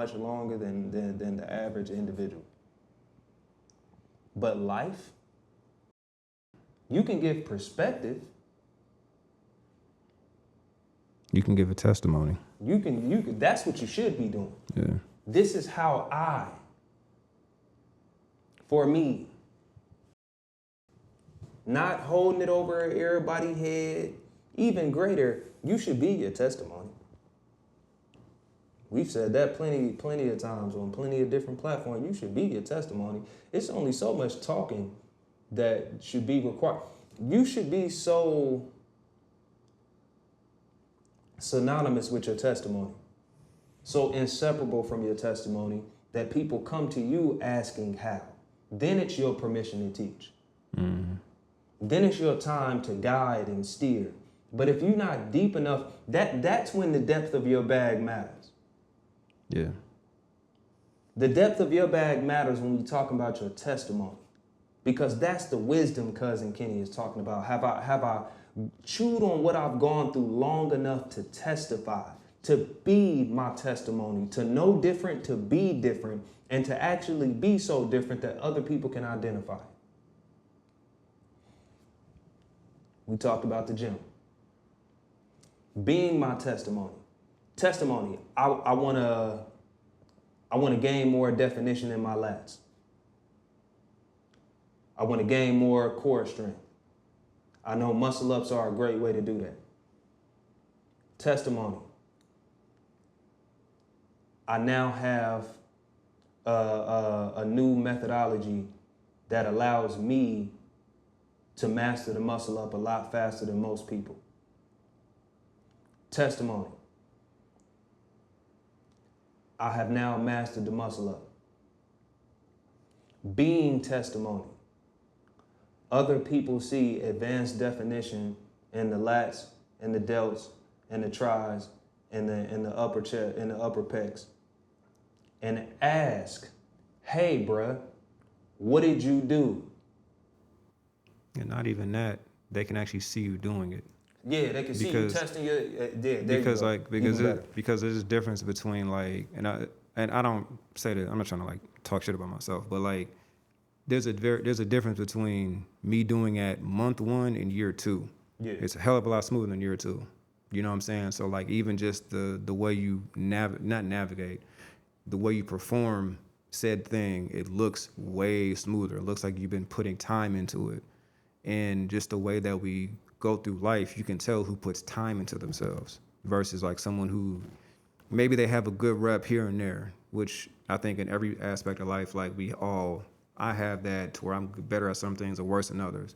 much longer than the average individual. But life, you can give perspective. You can give a testimony. You can. That's what you should be doing. Yeah. This is how for me, not holding it over everybody's head. Even greater, you should be your testimony. We've said that plenty of times on plenty of different platforms. You should be your testimony. It's only so much talking that should be required. You should be so synonymous with your testimony, so inseparable from your testimony that people come to you asking how. Then it's your permission to teach. Mm-hmm. Then it's your time to guide and steer. But if you're not deep enough, that's when the depth of your bag matters. Yeah. The depth of your bag matters when you're talking about your testimony, because that's the wisdom Cousin Kenny is talking about. Have I chewed on what I've gone through long enough to testify, to be my testimony, to know different, to be different, and to actually be so different that other people can identify? We talked about the gym. Being my testimony. Testimony, I want to gain more definition in my lats. I want to gain more core strength. I know muscle ups are a great way to do that. Testimony. I now have a new methodology that allows me to master the muscle up a lot faster than most people. Testimony. I have now mastered the muscle up. Being testimony. Other people see advanced definition in the lats, and the delts, and the tris, and the upper chest, and the upper pecs, and ask, "Hey, bruh, what did you do?" And not even that, they can actually see you doing it. Yeah, they can see you testing your. Because there's a difference between like, and I don't say that, I'm not trying to like talk shit about myself, but like there's a difference between me doing at month 1 and year 2. Yeah, it's a hell of a lot smoother than year 2. You know what I'm saying? So like even just the way you not navigate, the way you perform said thing, it looks way smoother. It looks like you've been putting time into it, and just the way that we go through life, you can tell who puts time into themselves versus like someone who maybe they have a good rep here and there, which I think in every aspect of life, like I have that to where I'm better at some things or worse than others.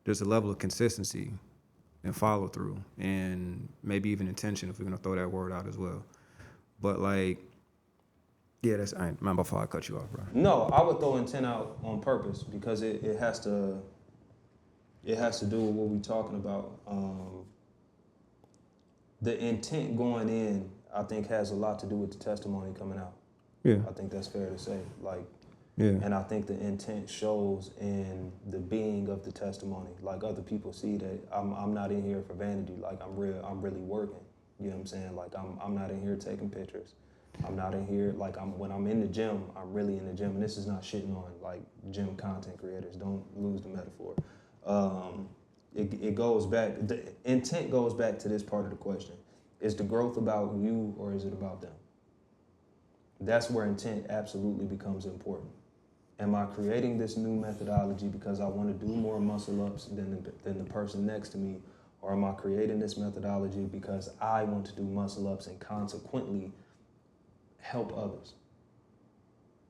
There's a level of consistency and follow through, and maybe even intention if we're gonna throw that word out as well. But like, yeah, I'm not before I cut you off, bro. No, I would throw intent out on purpose because it has to do with what we're talking about. The intent going in, I think, has a lot to do with the testimony coming out. Yeah. I think that's fair to say. Like, yeah. And I think the intent shows in the being of the testimony. Like other people see that I'm not in here for vanity. Like I'm really working. You know what I'm saying? Like I'm not in here taking pictures. I'm not in here like when I'm in the gym, I'm really in the gym. And this is not shitting on like gym content creators. Don't lose the metaphor. It goes back, the intent goes back to this part of the question. Is the growth about you or is it about them? That's where intent absolutely becomes important. Am I creating this new methodology because I want to do more muscle ups than the person next to me? Or am I creating this methodology because I want to do muscle ups and consequently help others?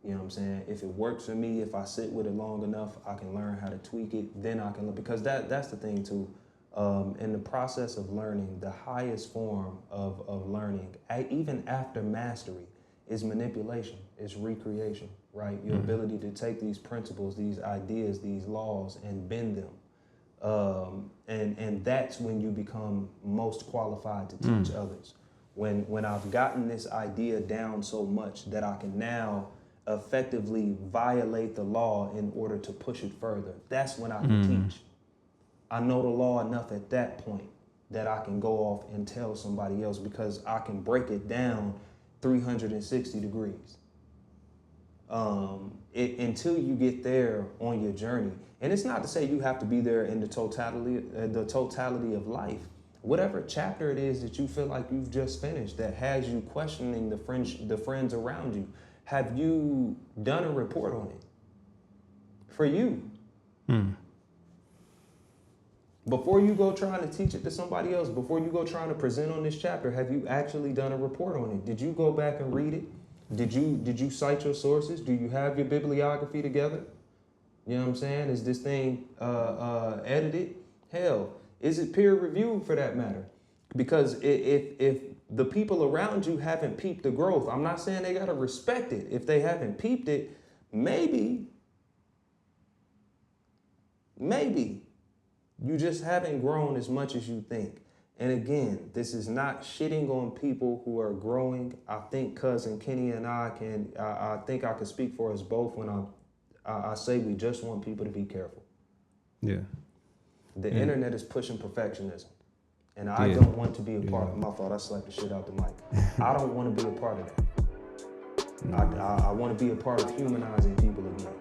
You know what I'm saying? If it works for me, if I sit with it long enough, I can learn how to tweak it. Then I can, because that's the thing too. In the process of learning, the highest form of learning, even after mastery, is manipulation, is recreation, right? Your ability to take these principles, these ideas, these laws, and bend them. And that's when you become most qualified to teach others. When I've gotten this idea down so much that I can now effectively violate the law in order to push it further, that's when I can teach. I know the law enough at that point that I can go off and tell somebody else because I can break it down 360 degrees. Until you get there on your journey. And it's not to say you have to be there in the totality of life. Whatever chapter it is that you feel like you've just finished that has you questioning the friends around you, have you done a report on it? For you. Before you go trying to teach it to somebody else, before you go trying to present on this chapter, have you actually done a report on it? Did you go back and read it? Did you cite your sources? Do you have your bibliography together? You know what I'm saying? Is this thing edited? Hell, is it peer reviewed for that matter? Because if the people around you haven't peeped the growth, I'm not saying they gotta respect it. If they haven't peeped it, maybe you just haven't grown as much as you think. And again, this is not shitting on people who are growing. I think Cousin Kenny and I think I can speak for us both when I say we just want people to be careful. Yeah. The internet is pushing perfectionism. And I don't want to be a part of. My fault, I slapped the shit out the mic. I don't want to be a part of that. I want to be a part of humanizing people again.